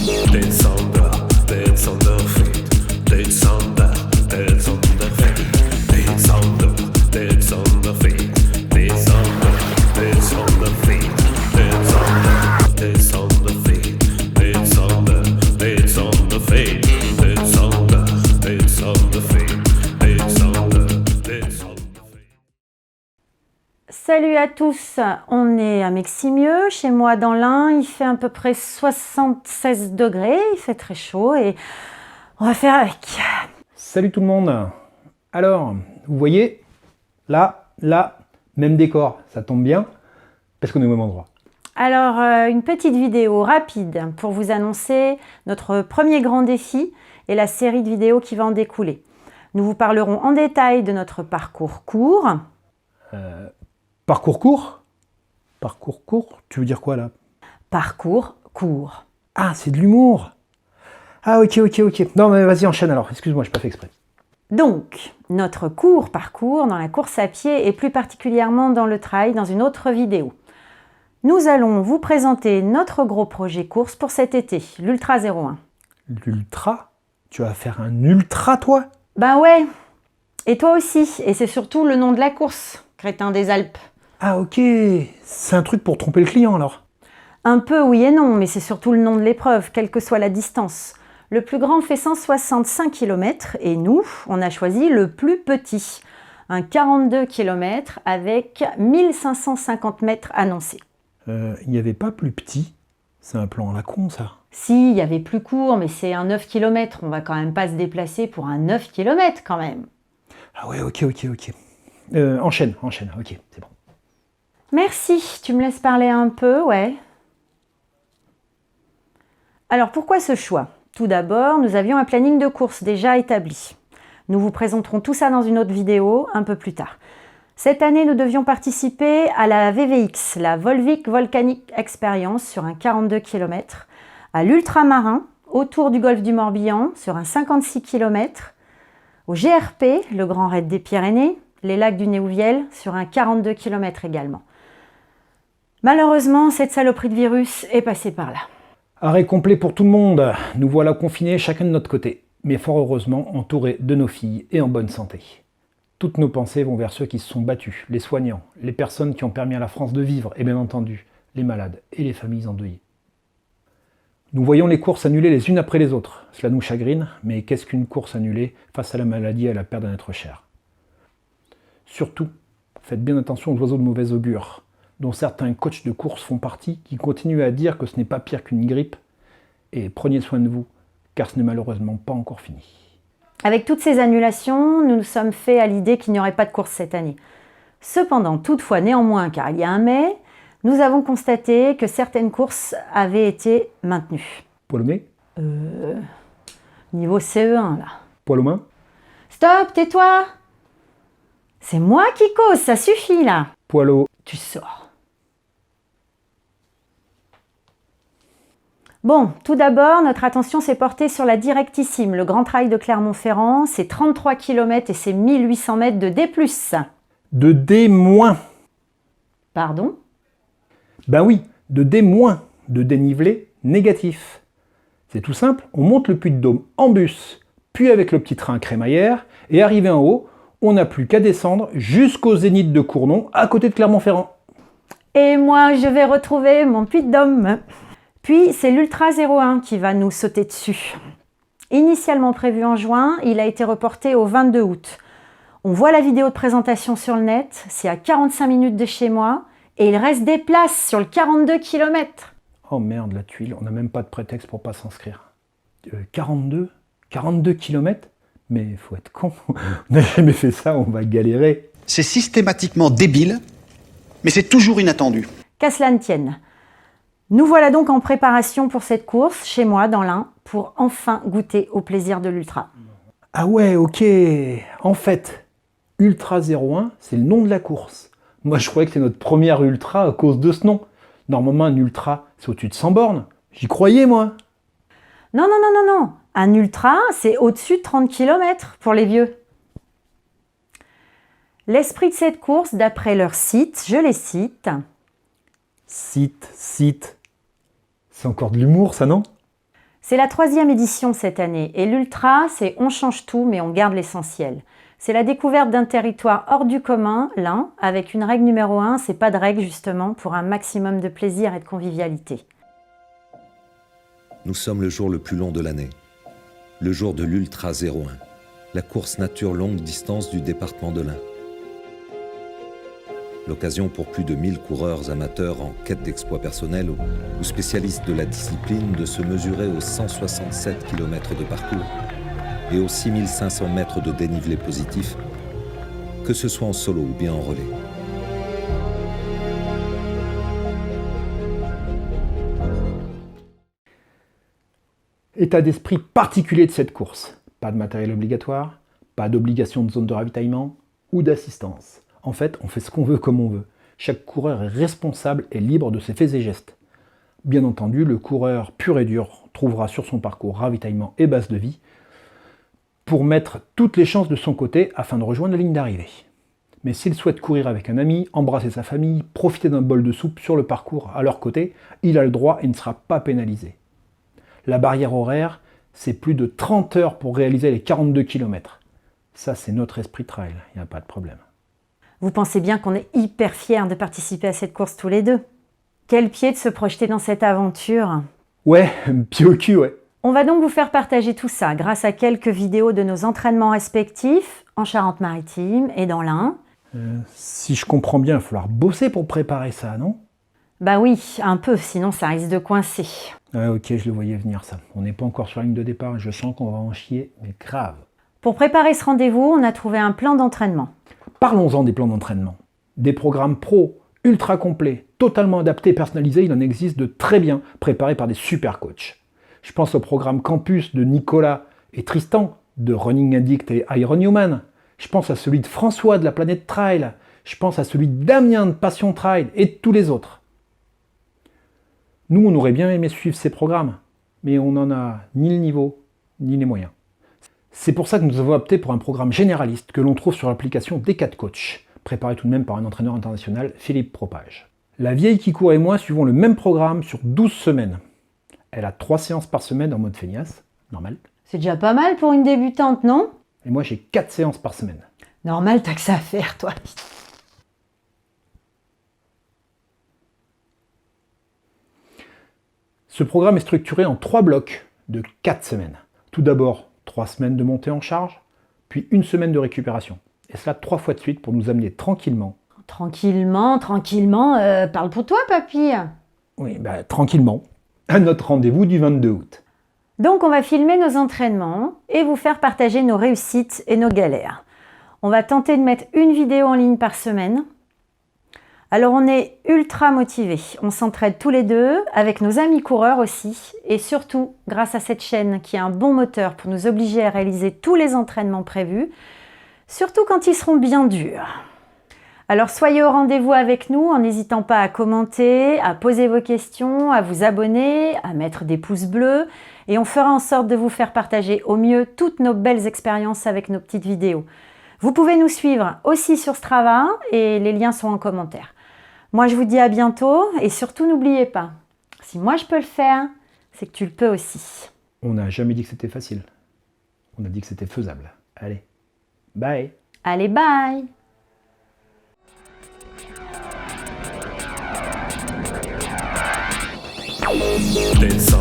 Descendre, descendre feet, descendre, descendre feet, descendre, descendre feet, descendre, descendre feet, descendre, descendre feet, descendre, descendre feet, descendre, descendre feet, descendre, descendre feet. Salut à tous, on est à Meximieux, chez moi dans l'Ain, il fait à peu près 76 degrés, il fait très chaud et on va faire avec. Salut tout le monde. Alors, vous voyez, là, même décor, ça tombe bien, parce qu'on est au même endroit. Alors, une petite vidéo rapide pour vous annoncer notre premier grand défi et la série de vidéos qui va en découler. Nous vous parlerons en détail de notre parcours court. Parcours court? Parcours court? Tu veux dire quoi là? Parcours court. Ah, c'est de l'humour. Ah, ok. Non, mais vas-y, enchaîne alors. Excuse-moi, je n'ai pas fait exprès. Donc, notre court parcours dans la course à pied et plus particulièrement dans le trail dans une autre vidéo. Nous allons vous présenter notre gros projet course pour cet été, l'Ultra 01. L'ultra? Tu vas faire un ultra, toi? Ben ouais, et toi aussi, et c'est surtout le nom de la course, crétin des Alpes. Ah, ok. C'est un truc pour tromper le client alors. Un peu oui et non, mais c'est surtout le nom de l'épreuve, quelle que soit la distance. Le plus grand fait 165 km et nous, on a choisi le plus petit, un 42 km avec 1550 mètres annoncés. Il n'y avait pas plus petit. C'est un plan à la con, ça. Si, il y avait plus court, mais c'est un 9 km, on va quand même pas se déplacer pour un 9 km quand même. Ah ouais, ok. Enchaîne, ok, c'est bon. Merci, tu me laisses parler un peu, ouais. Alors pourquoi ce choix? Tout d'abord, nous avions un planning de course déjà établi. Nous vous présenterons tout ça dans une autre vidéo un peu plus tard. Cette année, nous devions participer à la VVX, la Volvic Volcanic Experience sur un 42 km, à l'Ultramarin, autour du golfe du Morbihan, sur un 56 km, au GRP, le Grand Raid des Pyrénées, les lacs du Néouviel, sur un 42 km également. Malheureusement, cette saloperie de virus est passée par là. Arrêt complet pour tout le monde. Nous voilà confinés chacun de notre côté, mais fort heureusement entourés de nos filles et en bonne santé. Toutes nos pensées vont vers ceux qui se sont battus, les soignants, les personnes qui ont permis à la France de vivre et bien entendu les malades et les familles endeuillées. Nous voyons les courses annulées les unes après les autres. Cela nous chagrine, mais qu'est-ce qu'une course annulée face à la maladie et à la perte d'un être cher? Surtout, faites bien attention aux oiseaux de mauvais augure, dont certains coachs de course font partie, qui continuent à dire que ce n'est pas pire qu'une grippe. Et prenez soin de vous, car ce n'est malheureusement pas encore fini. Avec toutes ces annulations, nous nous sommes fait à l'idée qu'il n'y aurait pas de course cette année. Cependant, toutefois, néanmoins, car il y a un mais, nous avons constaté que certaines courses avaient été maintenues. Poil-au-nez? Niveau CE1, là. Poil aux mains? Stop, tais-toi! C'est moi qui cause, ça suffit, là. Poil au... Tu sors. Bon, tout d'abord, notre attention s'est portée sur la Directissime, le Grand Trail de Clermont-Ferrand, ses 33 km et ses 1800 mètres de D+. De D-. Pardon? Ben oui, de D-, de dénivelé négatif. C'est tout simple, on monte le Puy-de-Dôme en bus, puis avec le petit train crémaillère, et arrivé en haut, on n'a plus qu'à descendre jusqu'au zénith de Cournon, à côté de Clermont-Ferrand. Et moi, je vais retrouver mon Puy-de-Dôme. Puis, c'est l'Ultra 01 qui va nous sauter dessus. Initialement prévu en juin, il a été reporté au 22 août. On voit la vidéo de présentation sur le net, c'est à 45 minutes de chez moi, et il reste des places sur le 42 km. Oh merde, la tuile, on n'a même pas de prétexte pour pas s'inscrire. 42 km? Mais faut être con, on n'a jamais fait ça, on va galérer. C'est systématiquement débile, mais c'est toujours inattendu. Qu'à cela ne tienne. Nous voilà donc en préparation pour cette course, chez moi, dans l'Ain, pour enfin goûter au plaisir de l'ultra. Ah ouais, ok. En fait, Ultra 01, c'est le nom de la course. Moi, je croyais que c'est notre première ultra à cause de ce nom. Normalement, un ultra, c'est au-dessus de 100 bornes. J'y croyais, moi. Non. Un ultra, c'est au-dessus de 30 km pour les vieux. L'esprit de cette course, d'après leur site, je les cite. Site. C'est encore de l'humour, ça, non? C'est la 3e édition cette année et l'Ultra, c'est on change tout mais on garde l'essentiel. C'est la découverte d'un territoire hors du commun, l'Ain, avec une règle numéro 1, c'est pas de règle justement, pour un maximum de plaisir et de convivialité. Nous sommes le jour le plus long de l'année, le jour de l'Ultra 01, la course nature longue distance du département de l'Ain. L'occasion pour plus de 1000 coureurs amateurs en quête d'exploits personnels ou spécialistes de la discipline de se mesurer aux 167 km de parcours et aux 6500 mètres de dénivelé positif, que ce soit en solo ou bien en relais. État d'esprit particulier de cette course. Pas de matériel obligatoire, pas d'obligation de zone de ravitaillement ou d'assistance. En fait, on fait ce qu'on veut comme on veut. Chaque coureur est responsable et libre de ses faits et gestes. Bien entendu, le coureur pur et dur trouvera sur son parcours ravitaillement et base de vie pour mettre toutes les chances de son côté afin de rejoindre la ligne d'arrivée. Mais s'il souhaite courir avec un ami, embrasser sa famille, profiter d'un bol de soupe sur le parcours à leur côté, il a le droit et ne sera pas pénalisé. La barrière horaire, c'est plus de 30 heures pour réaliser les 42 km. Ça, c'est notre esprit trail, il n'y a pas de problème. Vous pensez bien qu'on est hyper fiers de participer à cette course tous les deux. Quel pied de se projeter dans cette aventure. Ouais, pied au cul, ouais. On va donc vous faire partager tout ça grâce à quelques vidéos de nos entraînements respectifs en Charente-Maritime et dans l'Ain. Si je comprends bien, il va falloir bosser pour préparer ça, non? Bah oui, un peu, sinon ça risque de coincer. Ok, je le voyais venir ça. On n'est pas encore sur la ligne de départ, je sens qu'on va en chier, mais grave. Pour préparer ce rendez-vous, on a trouvé un plan d'entraînement. Parlons-en des plans d'entraînement. Des programmes pro, ultra complets, totalement adaptés et personnalisés, il en existe de très bien, préparés par des super coachs. Je pense au programme Campus de Nicolas et Tristan, de Running Addict et Iron Human. Je pense à celui de François de la Planète Trail. Je pense à celui de Damien de Passion Trail et de tous les autres. Nous, on aurait bien aimé suivre ces programmes, mais on n'en a ni le niveau, ni les moyens. C'est pour ça que nous avons opté pour un programme généraliste que l'on trouve sur l'application D4 Coach, préparé tout de même par un entraîneur international, Philippe Propage. La vieille qui court et moi suivons le même programme sur 12 semaines. Elle a 3 séances par semaine en mode feignasse, normal. C'est déjà pas mal pour une débutante, non? Et moi j'ai 4 séances par semaine. Normal, t'as que ça à faire, toi. Ce programme est structuré en 3 blocs de 4 semaines. Tout d'abord, 3 semaines de montée en charge, puis 1 semaine de récupération. Et cela 3 fois de suite pour nous amener tranquillement. Tranquillement, parle pour toi, papy. Oui, tranquillement, à notre rendez-vous du 22 août. Donc on va filmer nos entraînements et vous faire partager nos réussites et nos galères. On va tenter de mettre une vidéo en ligne par semaine. Alors on est ultra motivés, on s'entraide tous les deux, avec nos amis coureurs aussi, et surtout grâce à cette chaîne qui a un bon moteur pour nous obliger à réaliser tous les entraînements prévus, surtout quand ils seront bien durs. Alors soyez au rendez-vous avec nous en n'hésitant pas à commenter, à poser vos questions, à vous abonner, à mettre des pouces bleus, et on fera en sorte de vous faire partager au mieux toutes nos belles expériences avec nos petites vidéos. Vous pouvez nous suivre aussi sur Strava et les liens sont en commentaire. Moi, je vous dis à bientôt et surtout, n'oubliez pas, si moi je peux le faire, c'est que tu le peux aussi. On n'a jamais dit que c'était facile. On a dit que c'était faisable. Allez, bye. Allez, bye. Des